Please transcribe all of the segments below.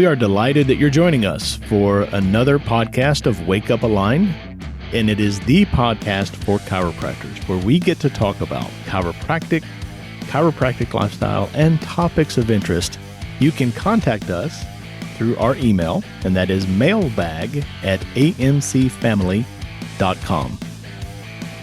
We are delighted that you're joining us for another podcast of Wake Up Align, and it is the podcast for chiropractors, where we get to talk about chiropractic lifestyle, and topics of interest. You can contact us through our email, and that is mailbag@amcfamily.com.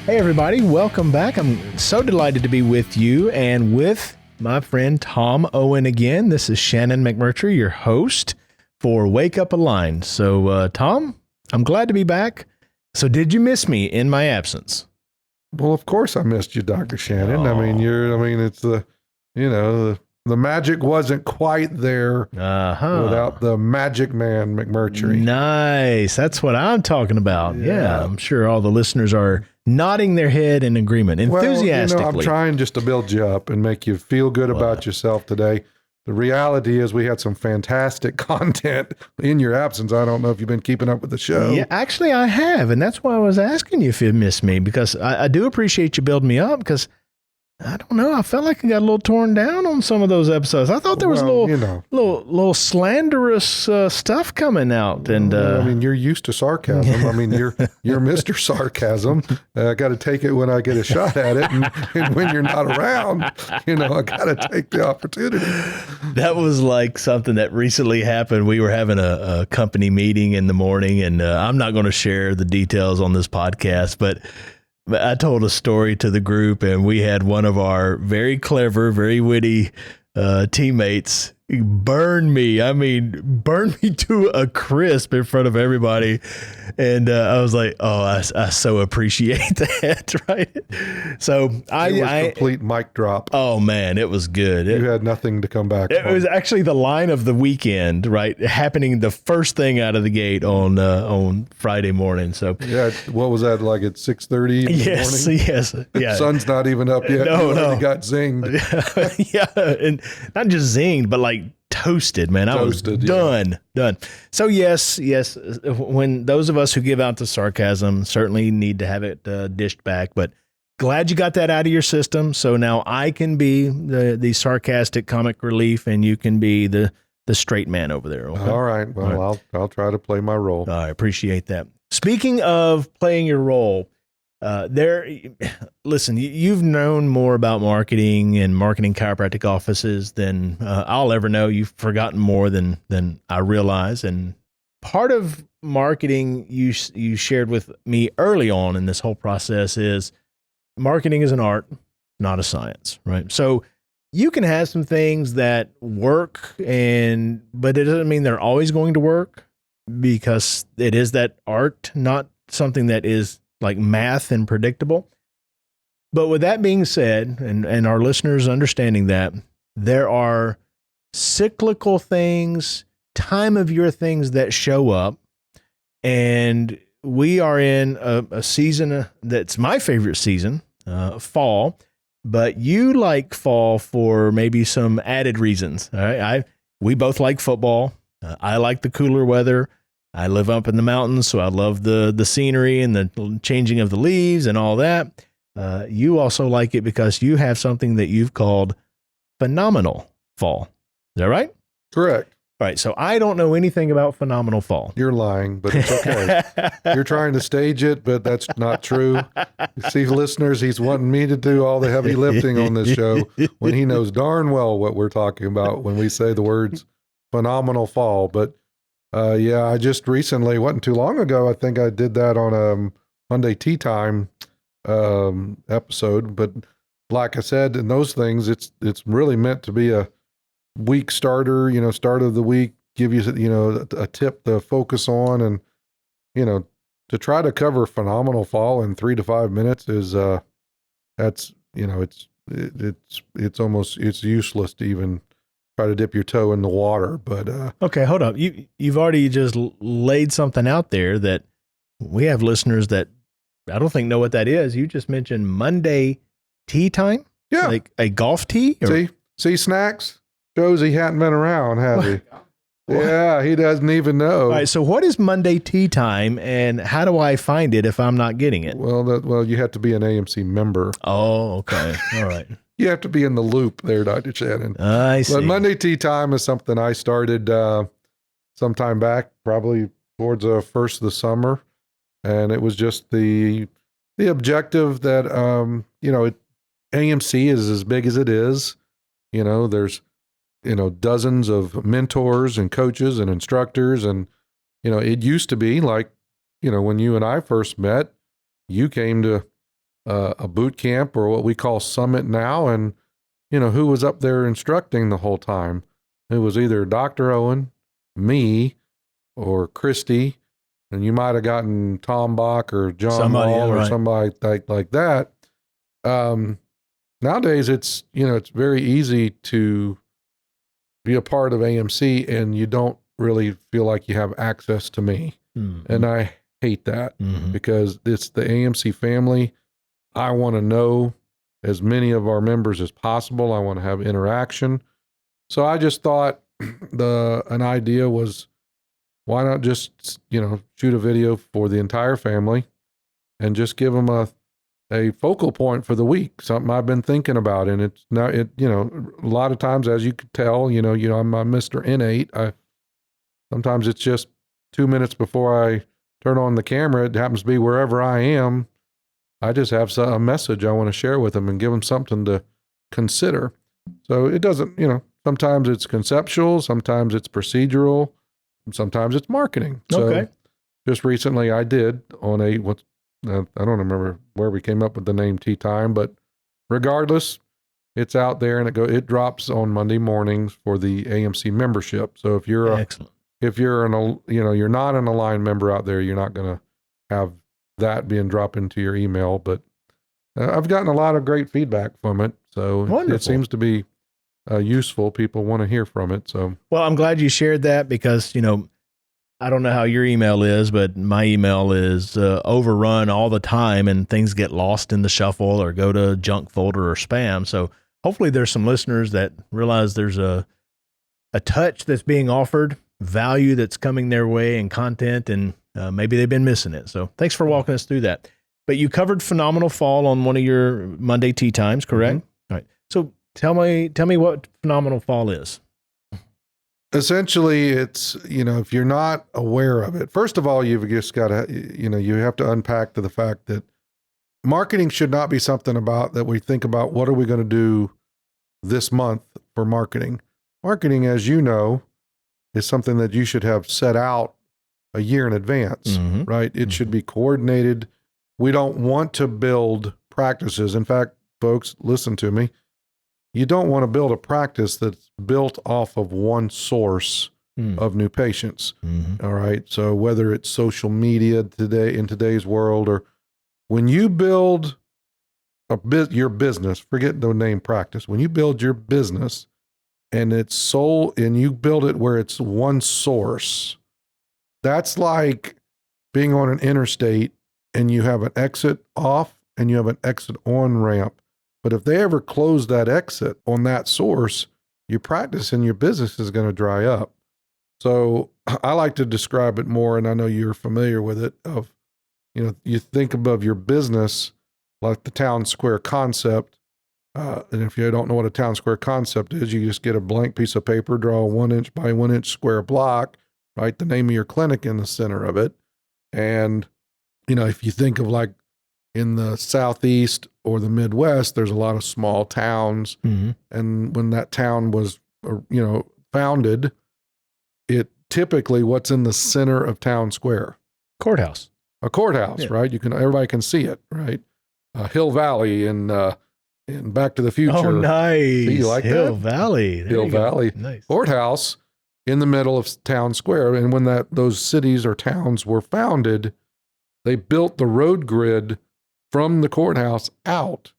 Hey everybody, welcome back. I'm so delighted to be with you and with my friend Tom Owen again. This is Shannon McMurtry, your host for Wake Up Align. So Tom, I'm glad to be back. So did you miss me in my absence? Well, of course I missed you, Dr. Shannon. Oh. It's the magic wasn't quite there without the magic man, McMurtry. Nice. That's what I'm talking about. Yeah. I'm sure all the listeners are nodding their head in agreement, enthusiastically. Well, I'm trying just to build you up and make you feel good about yourself today. The reality is we had some fantastic content in your absence. I don't know if you've been keeping up with the show. Yeah, actually I have. And that's why I was asking you if you missed me, because I do appreciate you building me up, because I don't know. I felt like I got a little torn down on some of those episodes. I thought there was little slanderous stuff coming out. And you're used to sarcasm. You're Mr. Sarcasm. I got to take it when I get a shot at it, and when you're not around, I got to take the opportunity. That was like something that recently happened. We were having a company meeting in the morning, and I'm not going to share the details on this podcast, but I told a story to the group, and we had one of our very clever, very witty teammates burn me to a crisp in front of everybody. And I was like, I so appreciate that, right? So it was complete mic drop. Oh man, it was good. You had nothing to come back It from. was actually the line of the weekend, right? Happening the first thing out of the gate on Friday morning. So yeah, what was that, like at 6:30 in the morning? Yes. Yeah. Sun's not even up yet. No. You got zinged. Yeah, and not just zinged, but like toasted, man. I was done. So yes. When those of us who give out the sarcasm certainly need to have it dished back, but glad you got that out of your system. So now I can be the sarcastic comic relief, and you can be the straight man over there. Okay? All right. Well, all right. I'll try to play my role. I appreciate that. Speaking of playing your role, listen, you've known more about marketing and marketing chiropractic offices than I'll ever know. You've forgotten more than I realize. And part of marketing you shared with me early on in this whole process is marketing is an art, not a science, right? So you can have some things that work, but it doesn't mean they're always going to work, because it is that art, not something that is like math and predictable. But with that being said, and our listeners understanding that, there are cyclical things, time of year things that show up. And we are in a season that's my favorite season, fall. But you like fall for maybe some added reasons. All right? We both like football. I like the cooler weather. I live up in the mountains, so I love the scenery and the changing of the leaves and all that. You also like it because you have something that you've called phenomenal fall. Is that right? Correct. All right, so I don't know anything about phenomenal fall. You're lying, but it's okay. You're trying to stage it, but that's not true. See, listeners, he's wanting me to do all the heavy lifting on this show when he knows darn well what we're talking about when we say the words phenomenal fall. But I just recently, wasn't too long ago, I think I did that on a Monday Tea Time episode. But like I said, in those things, it's really meant to be a week starter, start of the week, give you, a tip to focus on, and, to try to cover phenomenal fall in 3 to 5 minutes is, it's useless to even try to dip your toe in the water. But, okay, hold up. You've already just laid something out there that we have listeners that I don't think know what that is. You just mentioned Monday Tea Time. Yeah. Like a golf tee? Or? See snacks? Shows he hadn't been around, has he? Yeah, he doesn't even know. All right, so what is Monday Tea Time, and how do I find it if I'm not getting it? Well, you have to be an AMC member. Oh, okay. All right. You have to be in the loop there, Dr. Shannon. I see. But Monday Tea Time is something I started sometime back, probably towards the first of the summer. And it was just the objective that, AMC is as big as it is. There's, dozens of mentors and coaches and instructors. And, it used to be like, when you and I first met, you came to a boot camp or what we call Summit now. And, who was up there instructing the whole time? It was either Dr. Owen, me, or Christy, and you might have gotten Tom Bach or John Wall or somebody like that. Nowadays, it's very easy to be a part of AMC, and you don't really feel like you have access to me. Mm-hmm. And I hate that because it's the AMC family. I want to know as many of our members as possible. I want to have interaction. So I just thought an idea was, why not just, shoot a video for the entire family and just give them a focal point for the week, something I've been thinking about. And it's not, a lot of times, as you could tell, I'm Mr. Innate. Sometimes it's just 2 minutes before I turn on the camera. It happens to be wherever I am. I just have a message I want to share with them and give them something to consider. So it doesn't, sometimes it's conceptual, sometimes it's procedural, sometimes it's marketing. Okay. So just recently I did on I don't remember where we came up with the name Tea Time, but regardless, it's out there and it drops on Monday mornings for the AMC membership. So if you're excellent. If you're you're not an Align member out there, you're not going to have that being dropped into your email. But I've gotten a lot of great feedback from it. So it seems to be useful. People want to hear from it. So, well, I'm glad you shared that because, I don't know how your email is, but my email is overrun all the time and things get lost in the shuffle or go to junk folder or spam. So hopefully there's some listeners that realize there's a touch that's being offered, value that's coming their way and content, and maybe they've been missing it. So thanks for walking us through that. But you covered Phenomenal Fall on one of your Monday Tea Times, correct? Mm-hmm. All right. So tell me what Phenomenal Fall is. Essentially, it's, if you're not aware of it, first of all, you've just got to, you have to unpack to the fact that marketing should not be something about that we think about, what are we going to do this month for marketing? Marketing, as you know, is something that you should have set out a year in advance, right? It should be coordinated. We don't want to build practices. In fact, folks, listen to me. You don't want to build a practice that's built off of one source of new patients. All right. So whether it's social media today in today's world, or when you build your business, forget the name practice. When you build your business and it's and you build it where it's one source, that's like being on an interstate and you have an exit off and you have an exit on ramp. But if they ever close that exit on that source, your practice and your business is going to dry up. So I like to describe it more, and I know you're familiar with it, of, you think about your business like the town square concept. And if you don't know what a town square concept is, you just get a blank piece of paper, draw a 1 inch by 1 inch square block, write the name of your clinic in the center of it. And, if you think of like in the Southeast or the Midwest, there's a lot of small towns. And when that town was, founded, it typically, what's in the center of town square? Courthouse. A courthouse, yeah. Right? Everybody can see it, right? Hill Valley and Back to the Future. Oh, nice. See, you like Hill that? Valley. Hill Valley. Nice. Courthouse in the middle of town square. And when those cities or towns were founded, they built the road grid from the courthouse out.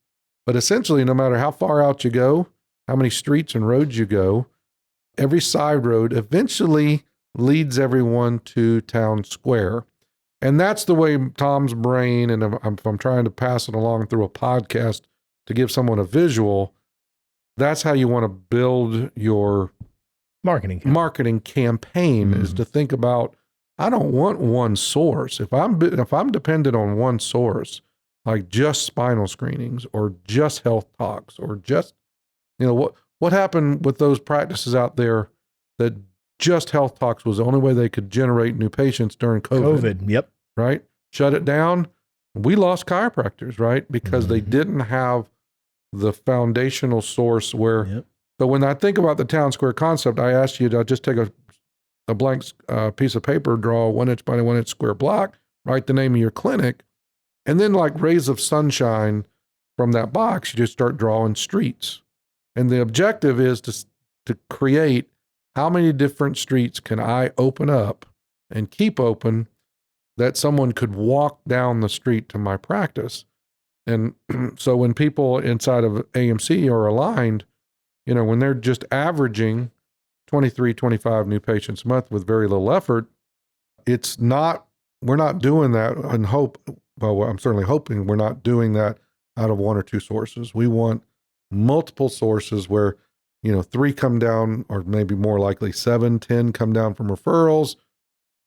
But essentially, no matter how far out you go, how many streets and roads you go, every side road eventually leads everyone to town square. And that's the way Tom's brain, and if I'm trying to pass it along through a podcast to give someone a visual, that's how you want to build your marketing campaign is to think about, I don't want one source. If I'm dependent on one source, like just spinal screenings or just health talks or just, what happened with those practices out there that just health talks was the only way they could generate new patients during COVID. Yep. Right? Shut it down. We lost chiropractors, right? Because they didn't have the foundational source where. Yep. So when I think about the town square concept, I asked you to just take a blank piece of paper, draw a 1 inch by 1 inch square block, write the name of your clinic, and then like rays of sunshine from that box, you just start drawing streets. And the objective is to create how many different streets can I open up and keep open that someone could walk down the street to my practice. And so when people inside of AMC are aligned, when they're just averaging 23, 25 new patients a month with very little effort, we're not doing that and I'm certainly hoping we're not doing that out of 1 or 2 sources. We want multiple sources where, 3 come down, or maybe more likely 7, 10 come down from referrals,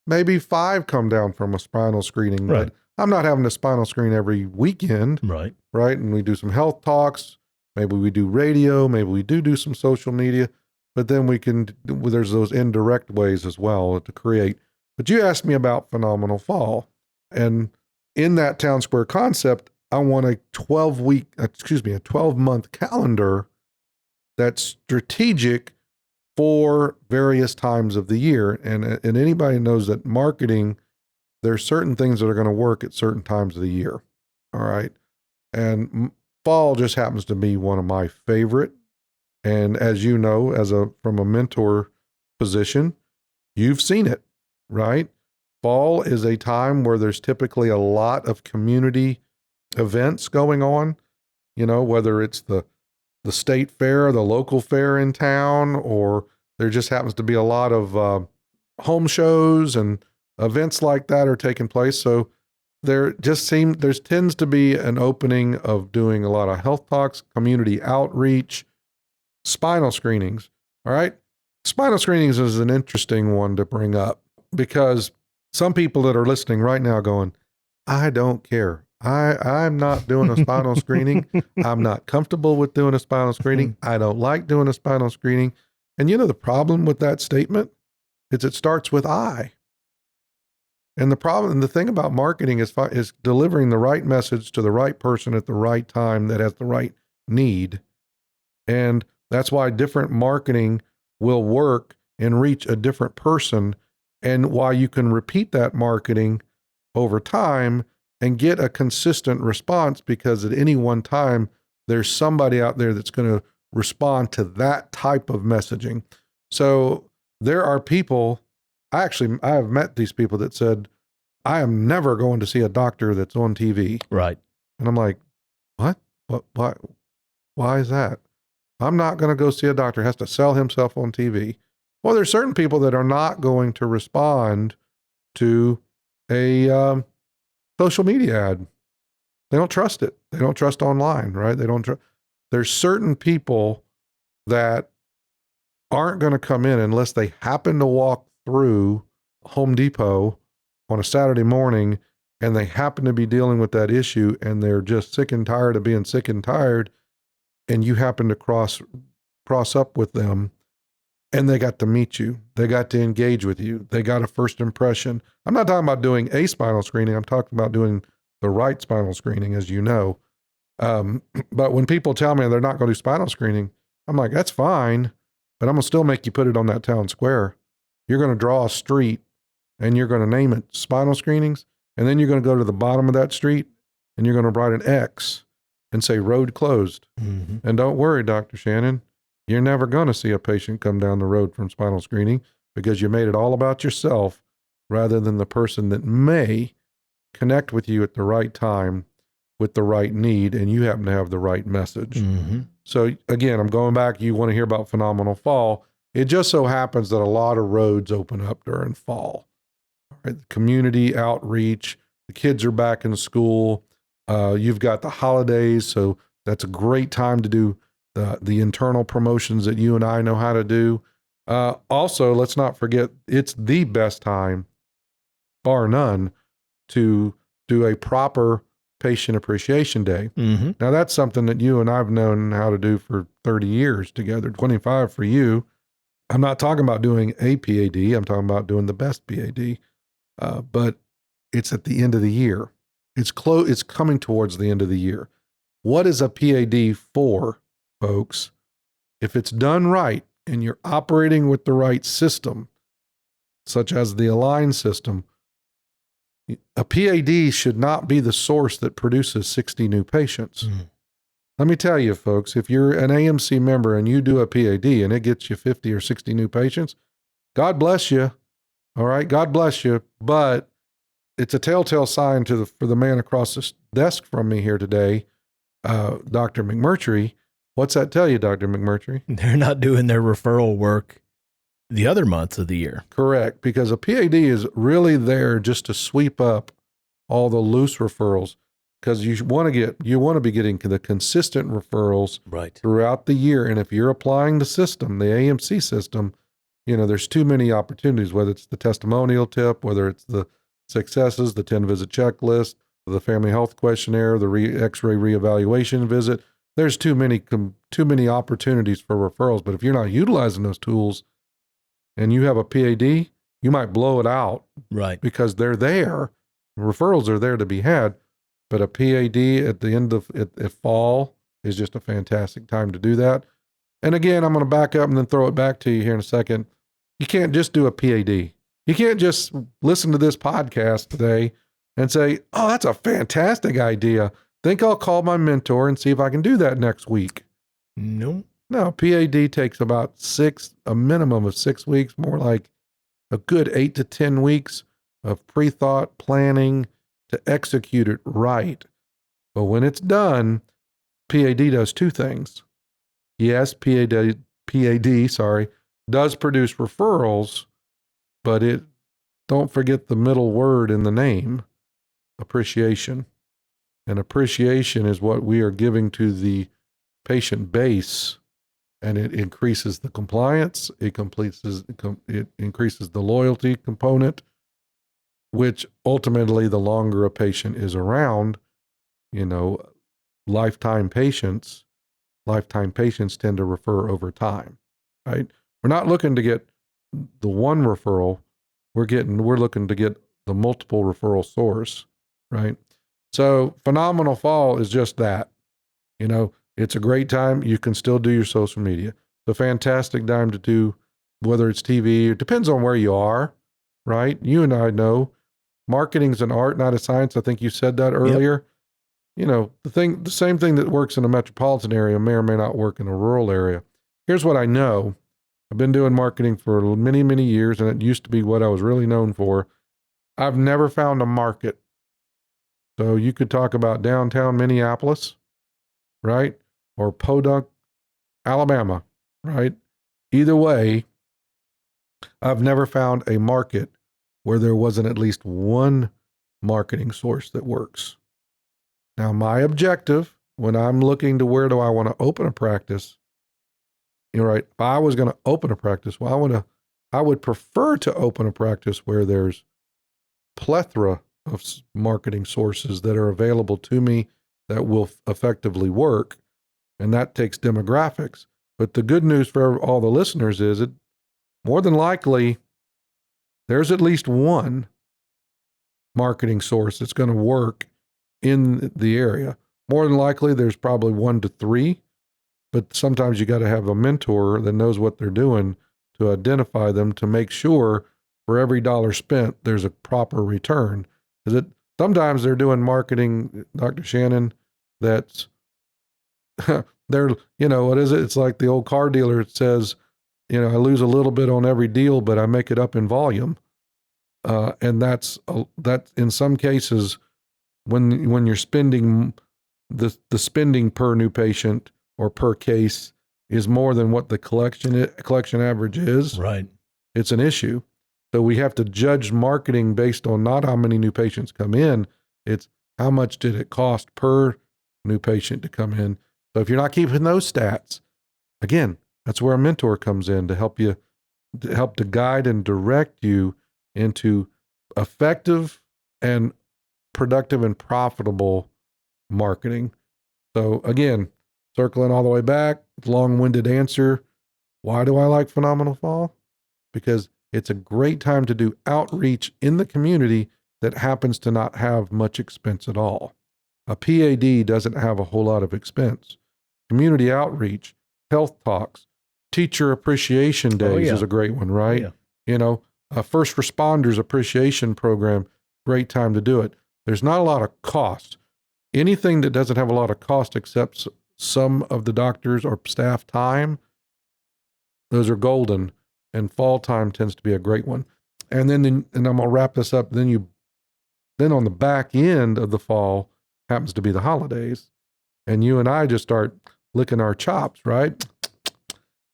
maybe 5 come down from a spinal screening. Right. But I'm not having a spinal screen every weekend. Right. Right. And we do some health talks. Maybe we do radio, maybe we do some social media, but then there's those indirect ways as well to create. But you asked me about Phenomenal Fall. And in that town square concept, I want a 12-month calendar that's strategic for various times of the year. And anybody knows that marketing, there's certain things that are going to work at certain times of the year. All right. And fall just happens to be one of my favorite. And as you know, from a mentor position, you've seen it, right? Fall is a time where there's typically a lot of community events going on, whether it's the state fair, the local fair in town, or there just happens to be a lot of home shows and events like that are taking place. So there tends to be an opening of doing a lot of health talks, community outreach, spinal screenings. All right. Spinal screenings is an interesting one to bring up because some people that are listening right now going, I don't care. I'm not doing a spinal screening. I'm not comfortable with doing a spinal screening. I don't like doing a spinal screening. And the problem with that statement is it starts with I. And the thing about marketing is delivering the right message to the right person at the right time that has the right need. And that's why different marketing will work and reach a different person, and why you can repeat that marketing over time and get a consistent response, because at any one time, there's somebody out there that's going to respond to that type of messaging. So there are people, I have met these people that said, I am never going to see a doctor that's on TV. Right. And I'm like, what? Why is that? I'm not going to go see a doctor. He has to sell himself on TV. Well, there's certain people that are not going to respond to a social media ad. They don't trust it. They don't trust online, right? There's certain people that aren't going to come in unless they happen to walk through Home Depot on a Saturday morning and they happen to be dealing with that issue and they're just sick and tired of being sick and tired, and you happen to cross up with them and they got to meet you. They got to engage with you. They got a first impression. I'm not talking about doing a spinal screening. I'm talking about doing the right spinal screening, as you know. But when people tell me they're not going to do spinal screening, I'm like, that's fine, but I'm going to still make you put it on that town square. You're going to draw a street and you're going to name it spinal screenings. And then you're going to go to the bottom of that street and you're going to write an X and say road closed. Mm-hmm. And don't worry, Dr. Shannon, you're never going to see a patient come down the road from spinal screening, because you made it all about yourself rather than the person that may connect with you at the right time with the right need, and you happen to have the right message. Mm-hmm. So again, I'm going back. You want to hear about Phenomenal Fall. It just so happens that a lot of roads open up during fall. Right? The community outreach, the kids are back in school. You've got the holidays, so that's a great time to do the internal promotions that you and I know how to do. Also, let's not forget, it's the best time, bar none, to do a proper Patient Appreciation Day. Mm-hmm. Now, that's something that you and I've known how to do for 30 years together, 25 for you. I'm not talking about doing a PAD. I'm talking about doing the best PAD. But it's at the end of the year. It's coming towards the end of the year. What is a PAD for, folks? If it's done right and you're operating with the right system, such as the Align system, a PAD should not be the source that produces 60 new patients. Let me tell you, folks, if you're an AMC member and you do a PAD and it gets you 50 or 60 new patients, God bless you. All right, God bless you. But it's a telltale sign for the man across the desk from me here today, Dr. McMurtry. What's that tell you, Dr. McMurtry? They're not doing their referral work the other months of the year. Correct, because a PAD is really there just to sweep up all the loose referrals, because you want to be getting the consistent referrals right throughout the year. And if you're applying the system, the AMC system, there's too many opportunities, whether it's the testimonial tip, whether it's the successes, the 10-visit checklist, the family health questionnaire, the X-ray reevaluation visit. There's too many opportunities for referrals. But if you're not utilizing those tools and you have a PAD, you might blow it out. Right. Because they're there. Referrals are there to be had. But a PAD at the end of fall is just a fantastic time to do that. And again, I'm going to back up and then throw it back to you here in a second. You can't just do a PAD. You can't just listen to this podcast today and say, oh, that's a fantastic idea. Think I'll call my mentor and see if I can do that next week. No, PAD takes about a minimum of 6 weeks, more like a good 8 to 10 weeks of pre-thought planning to execute it right. But when it's done, PAD does two things. Yes, PAD, does produce referrals, but don't forget the middle word in the name, appreciation. And appreciation is what we are giving to the patient base, and it increases the compliance, it increases the loyalty component, which ultimately, the longer a patient is around, lifetime patients tend to refer over time, right? We're not looking to get the one referral. We're looking to get the multiple referral source, right? So Phenomenal Fall is just that. It's a great time. You can still do your social media. It's a fantastic time to do, whether it's TV, it depends on where you are, right? You and I know marketing's an art, not a science. I think you said that earlier. Yep. The same thing that works in a metropolitan area may or may not work in a rural area. Here's what I know. I've been doing marketing for many, many years, and it used to be what I was really known for. I've never found a market. So you could talk about downtown Minneapolis, right? Or Podunk, Alabama, right? Either way, I've never found a market where there wasn't at least one marketing source that works. Now, my objective when I'm looking to where do I want to open a practice, right? If I was going to open a practice, I would prefer to open a practice where there's plethora of marketing sources that are available to me that will effectively work. And that takes demographics. But the good news for all the listeners is that more than likely, there's at least one marketing source that's going to work in the area. More than likely, there's probably 1 to 3, but sometimes you got to have a mentor that knows what they're doing to identify them, to make sure for every dollar spent, there's a proper return. Because sometimes they're doing marketing, Dr. Shannon, that's they're, what is it? It's like the old car dealer that says, I lose a little bit on every deal, but I make it up in volume. And that's in some cases, when you're spending the spending per new patient or per case is more than what the collection average is. Right. It's an issue. So we have to judge marketing based on not how many new patients come in, it's how much did it cost per new patient to come in. So if you're not keeping those stats, again, that's where a mentor comes in to help to guide and direct you into effective and productive and profitable marketing. So again, circling all the way back, long-winded answer. Why do I like Phenomenal Fall? Because it's a great time to do outreach in the community that happens to not have much expense at all. A PAD doesn't have a whole lot of expense. Community outreach, health talks, teacher appreciation days is a great one, right? You know, a first responders appreciation program, great time to do it. There's not a lot of cost. Anything that doesn't have a lot of cost except some of the doctors or staff time, those are golden, and fall time tends to be a great one. And then, and I'm gonna wrap this up. Then on the back end of the fall happens to be the holidays, and you and I just start licking our chops, right?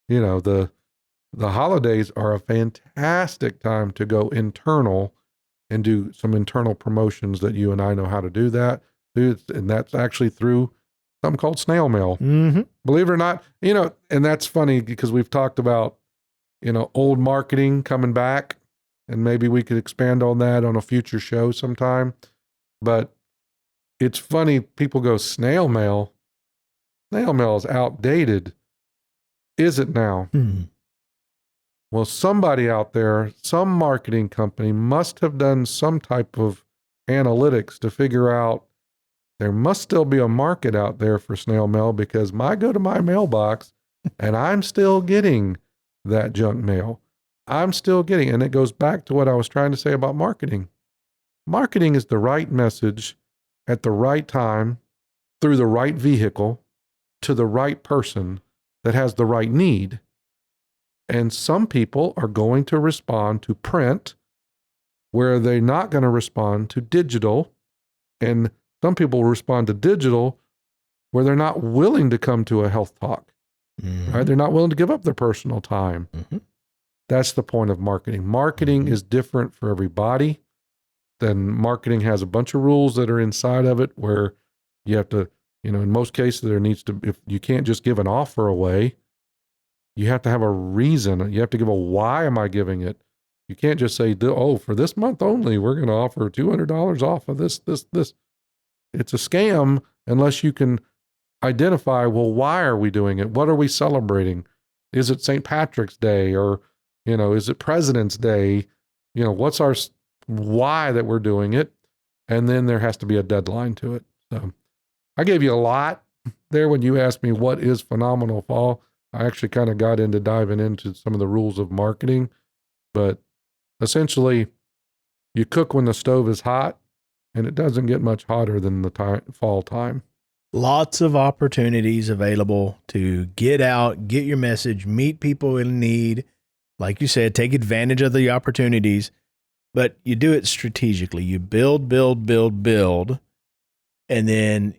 You know, the holidays are a fantastic time to go internal and do some internal promotions that you and I know how to do that. And that's actually through something called snail mail. Mm-hmm. Believe it or not, you know, and that's funny because we've talked about, you know, old marketing coming back, and maybe we could expand on that on a future show sometime. But it's funny, people go snail mail. Snail mail is outdated. Is it now? Mm-hmm. Well, somebody out there, some marketing company must have done some type of analytics to figure out there must still be a market out there for snail mail, because I go to my mailbox and I'm still getting that junk mail. I'm still getting, and it goes back to what I was trying to say about marketing. Marketing is the right message at the right time through the right vehicle to the right person that has the right need. And some people are going to respond to print where they're not going to respond to digital. And some people respond to digital where they're not willing to come to a health talk, right? They're not willing to give up their personal time. That's the point of marketing. Marketing is different for everybody. Then marketing has a bunch of rules that are inside of it where you have to, you know, in most cases there needs to, if you can't just give an offer away, you have to have a reason. You have to give a why am I giving it? You can't just say, oh, for this month only, we're going to offer $200 off of this. It's a scam unless you can identify, well, why are we doing it? What are we celebrating? Is it St. Patrick's Day, or, you know, is it President's Day? You know, what's our why that we're doing it? And then there has to be a deadline to it. So I gave you a lot there when you asked me what is Phenomenal Fall. I actually kind of got into diving into some of the rules of marketing, but essentially you cook when the stove is hot, and it doesn't get much hotter than the fall time. Lots of opportunities available to get out, get your message, meet people in need. Like you said, take advantage of the opportunities, but you do it strategically. You build, and then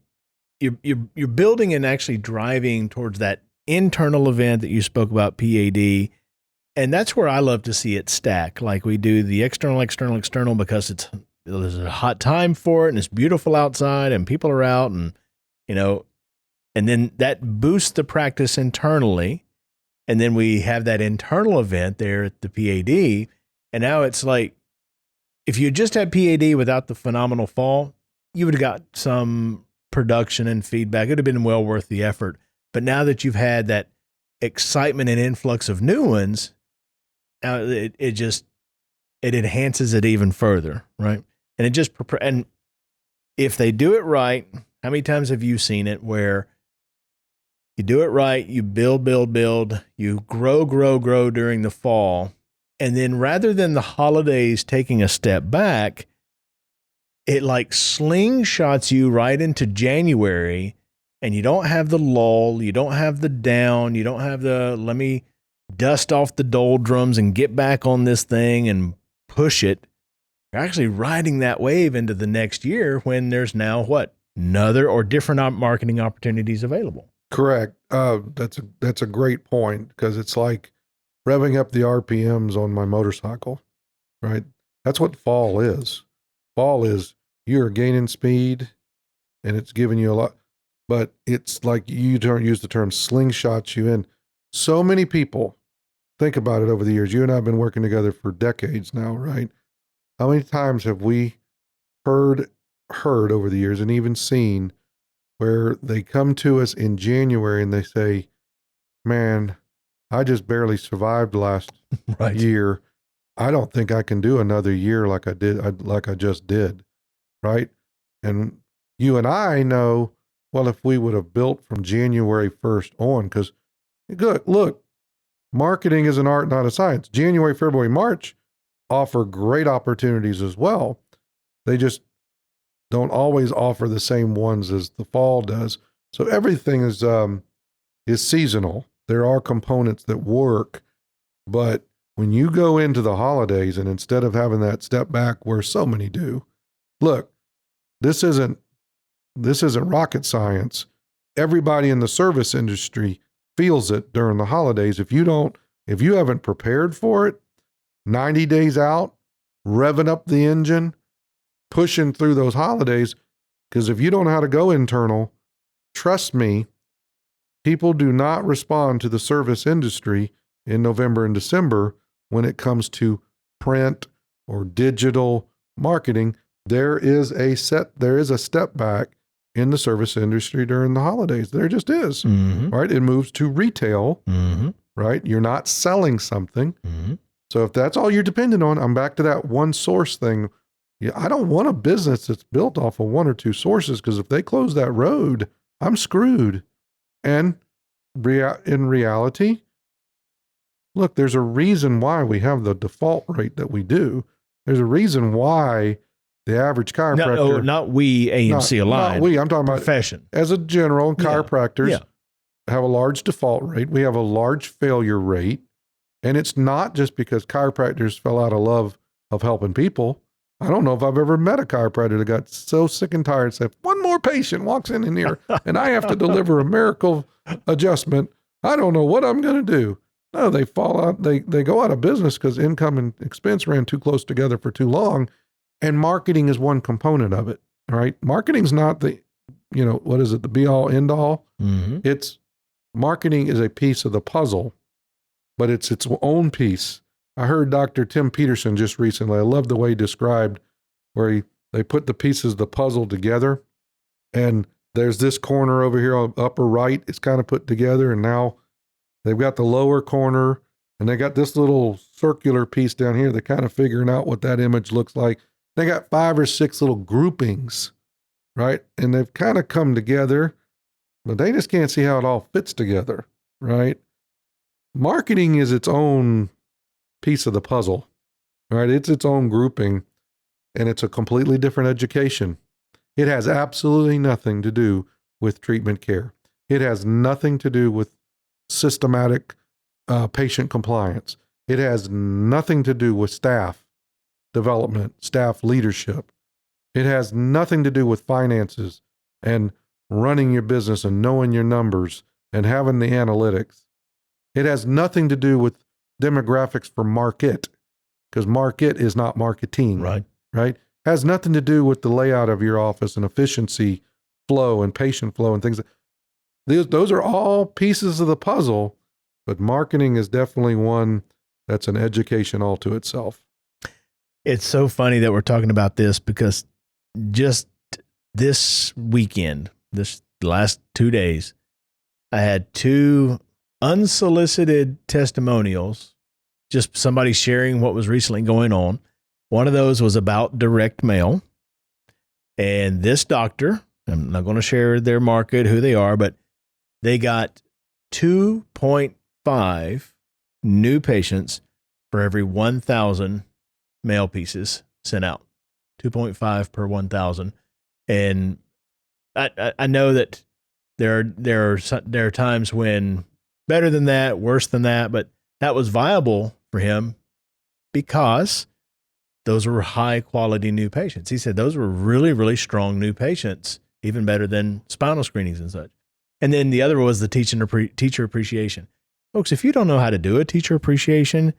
you're building and actually driving towards that internal event that you spoke about, PAD. And that's where I love to see it stack. Like we do the external, because there's a hot time for it and it's beautiful outside and people are out, and, you know, and then that boosts the practice internally. And then we have that internal event there at the PAD. And now it's like, if you just had PAD without the Phenomenal Fall, you would have got some production and feedback. It would have been well worth the effort. But now that you've had that excitement and influx of new ones, now it enhances it even further, right? And it just, and if they do it right, how many times have you seen it where you do it right, you build, you grow during the fall, and then rather than the holidays taking a step back, it like slingshots you right into January, and you don't have the lull, you don't have the down, you don't have the let me dust off the doldrums and get back on this thing and push it. You're actually riding that wave into the next year when there's now another or different marketing opportunities available. Correct. That's a great point, because it's like revving up the RPMs on my motorcycle, right? That's what fall is. Fall is you're gaining speed and it's giving you a lot, but it's like you don't use the term slingshots you in. So many people, think about it over the years. You and I have been working together for decades now, right? How many times have we heard over the years and even seen where they come to us in January and they say, man, I just barely survived last Right. year. I don't think I can do another year like I just did, right? And you and I know, well, if we would have built from January 1st on, because look, marketing is an art, not a science. January, February, March offer great opportunities as well. They just don't always offer the same ones as the fall does. So everything is seasonal. There are components that work, but when you go into the holidays and instead of having that step back where so many do, look, this isn't rocket science. Everybody in the service industry feels it during the holidays. If you haven't prepared for it, 90 days out, revving up the engine, pushing through those holidays, because if you don't know how to go internal, trust me, people do not respond to the service industry in November and December when it comes to print or digital marketing. There is a step back in the service industry during the holidays. There just is, right? It moves to retail, right? You're not selling something. So if that's all you're dependent on, I'm back to that one source thing. Yeah, I don't want a business that's built off of one or two sources, because if they close that road, I'm screwed. And in reality, look, there's a reason why we have the default rate that we do. There's a reason why the average chiropractor... No, not we, AMC Aligned. Not we, I'm talking about profession. As a general, chiropractors have a large default rate. We have a large failure rate. And it's not just because chiropractors fell out of love of helping people. I don't know if I've ever met a chiropractor that got so sick and tired, said, one more patient walks in here and I have to deliver a miracle adjustment. I don't know what I'm going to do. No, they fall out. They go out of business because income and expense ran too close together for too long. And marketing is one component of it, right? Marketing's not the, what is it? The be all end all. It's marketing is a piece of the puzzle, but it's its own piece. I heard Dr. Tim Peterson just recently. I love the way he described where they put the pieces of the puzzle together, and there's this corner over here on upper right. It's kind of put together, and now they've got the lower corner, and they got this little circular piece down here. They're kind of figuring out what that image looks like. They got 5 or 6 little groupings, right? And they've kind of come together, but they just can't see how it all fits together, right? Marketing is its own piece of the puzzle, right? It's its own grouping, and it's a completely different education. It has absolutely nothing to do with treatment care. It has nothing to do with systematic patient compliance. It has nothing to do with staff development, staff leadership. It has nothing to do with finances and running your business and knowing your numbers and having the analytics. It has nothing to do with demographics for market, because market is not marketing, right? Has nothing to do with the layout of your office and efficiency flow and patient flow and things. Those are all pieces of the puzzle, but marketing is definitely one that's an education all to itself. It's so funny that we're talking about this, because just this weekend, this last 2 days, I had 2 unsolicited testimonials, just somebody sharing what was recently going on. One of those was about direct mail. And this doctor, I'm not going to share their market, who they are, but they got 2.5 new patients for every 1,000 mail pieces sent out. 2.5 per 1,000. And I know that there are times when better than that, worse than that, but that was viable for him because those were high quality new patients. He said those were really, really strong new patients, even better than spinal screenings and such. And then the other was the teacher appreciation. Folks, if you don't know how to do a teacher appreciation,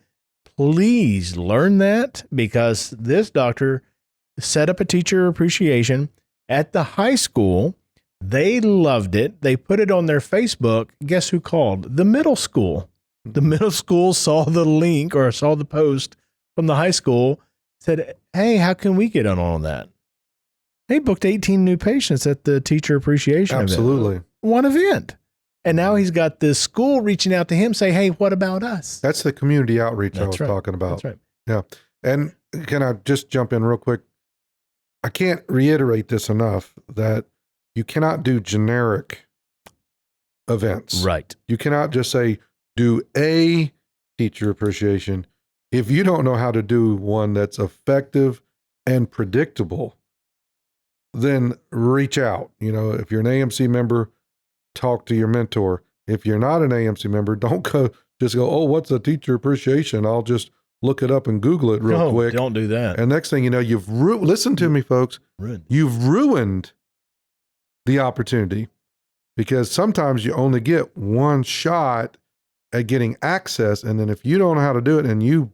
please learn that, because this doctor set up a teacher appreciation at the high school. They loved it. They put it on their Facebook. Guess who called? The middle school. The middle school saw the link or saw the post from the high school, said, hey, how can we get on that? They booked 18 new patients at the teacher appreciation Absolutely. event. One event. And now he's got this school reaching out to him, say, hey, what about us? That's the community outreach I was right. talking about. That's right. Yeah. And can I just jump in real quick? I can't reiterate this enough that you cannot do generic events. Right. You cannot just say, do a teacher appreciation. If you don't know how to do one that's effective and predictable, then reach out. You know, if you're an AMC member, talk to your mentor. If you're not an AMC member, don't just go, oh, what's a teacher appreciation? I'll just look it up and Google it real quick. Don't do that. And next thing you know, listen to me, folks. You've ruined the opportunity, because sometimes you only get one shot at getting access. And then if you don't know how to do it and you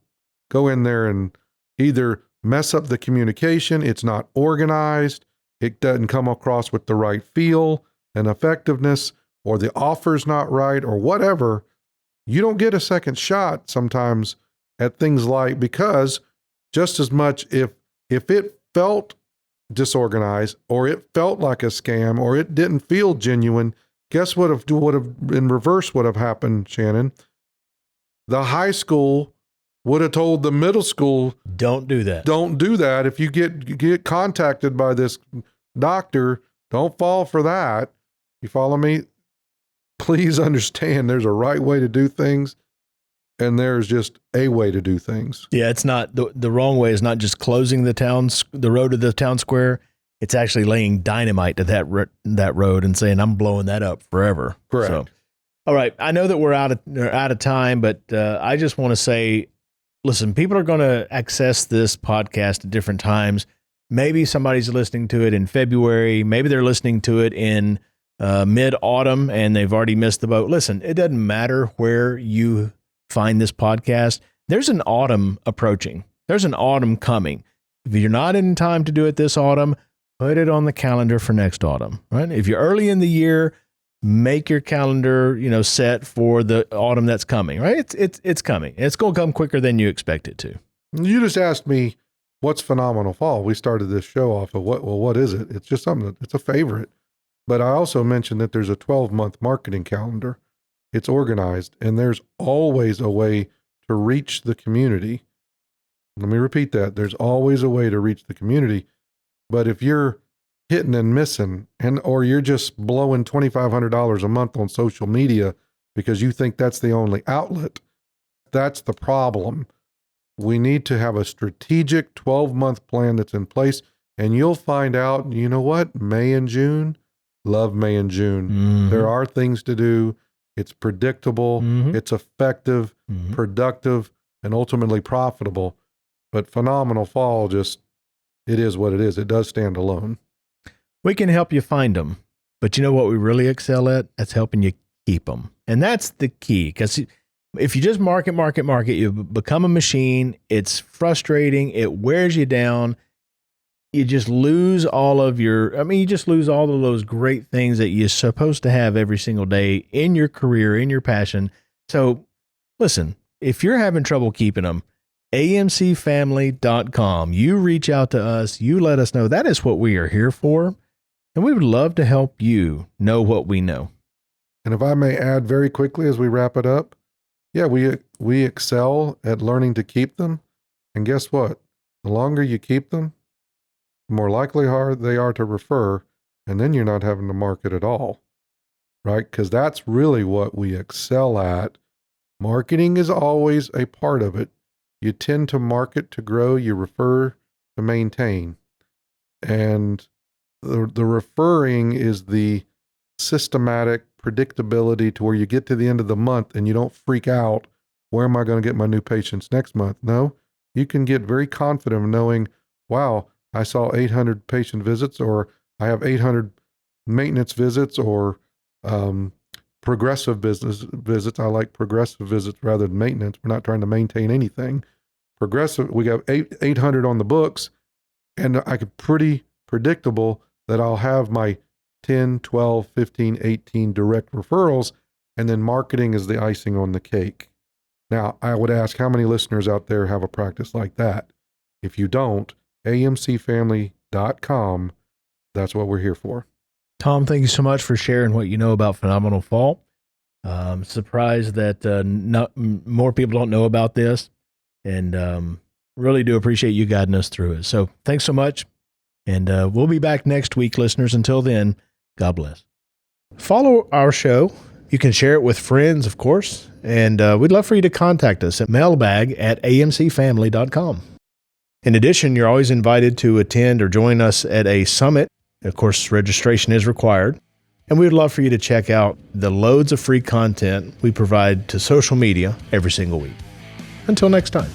go in there and either mess up the communication, it's not organized, it doesn't come across with the right feel and effectiveness, or the offer's not right, or whatever, you don't get a second shot sometimes at things like, because just as much if it felt disorganized, or it felt like a scam, or it didn't feel genuine, guess what would have in reverse would have happened, Shannon? The high school would have told the middle school, don't do that. Don't do that. If you get contacted by this doctor, don't fall for that. You follow me? Please understand there's a right way to do things, and there's just a way to do things. Yeah, it's not the wrong way is not just closing the road to the town square. It's actually laying dynamite to that road and saying, I'm blowing that up forever. Correct. So, all right. I know that we're out of time, but I just want to say, listen, people are going to access this podcast at different times. Maybe somebody's listening to it in February. Maybe they're listening to it in mid-autumn and they've already missed the boat. Listen, it doesn't matter where you find this podcast. There's an autumn approaching. There's an autumn coming. If you're not in time to do it this autumn, put it on the calendar for next autumn, right? If you're early in the year, make your calendar, set for the autumn that's coming, right? It's coming. It's going to come quicker than you expect it to. You just asked me, what's Phenomenal Fall? We started this show off of what is it? It's just something it's a favorite. But I also mentioned that there's a 12-month marketing calendar. It's organized, and there's always a way to reach the community. Let me repeat that. There's always a way to reach the community. But if you're hitting and missing, or you're just blowing $2,500 a month on social media because you think that's the only outlet, that's the problem. We need to have a strategic 12-month plan that's in place, and you'll find out, you know what? May and June, love May and June. Mm-hmm. There are things to do. It's predictable. Mm-hmm. It's effective, mm-hmm. productive, and ultimately profitable. But Phenomenal Fall it is what it is. It does stand alone. We can help you find them, but you know what we really excel at? That's helping you keep them. And that's the key, because if you just market, you become a machine. It's frustrating. It wears you down. You just lose all of those great things that you're supposed to have every single day in your career, in your passion. So listen, if you're having trouble keeping them, amcfamily.com, you reach out to us, you let us know. That is what we are here for. And we would love to help you know what we know. And if I may add very quickly as we wrap it up, yeah, we excel at learning to keep them. And guess what? The longer you keep them, the more likely they are to refer, and then you're not having to market at all, right? Because that's really what we excel at. Marketing is always a part of it. You tend to market to grow, you refer to maintain. And the referring is the systematic predictability to where you get to the end of the month and you don't freak out, where am I going to get my new patients next month? No, you can get very confident of knowing, wow, I saw 800 patient visits, or I have 800 maintenance visits, or progressive business visits. I like progressive visits rather than maintenance. We're not trying to maintain anything. Progressive, we got 800 on the books, and I could pretty predictable that I'll have my 10, 12, 15, 18 direct referrals, and then marketing is the icing on the cake. Now, I would ask, how many listeners out there have a practice like that? If you don't, amcfamily.com, that's what we're here for. Tom, thank you so much for sharing what you know about Phenomenal Fall. I'm surprised that not more people don't know about this, and really do appreciate you guiding us through it. So thanks so much, and we'll be back next week, listeners. Until then, God bless. Follow our show. You can share it with friends, of course, and we'd love for you to contact us at mailbag@amcfamily.com. In addition, you're always invited to attend or join us at a summit. Of course, registration is required. And we would love for you to check out the loads of free content we provide to social media every single week. Until next time.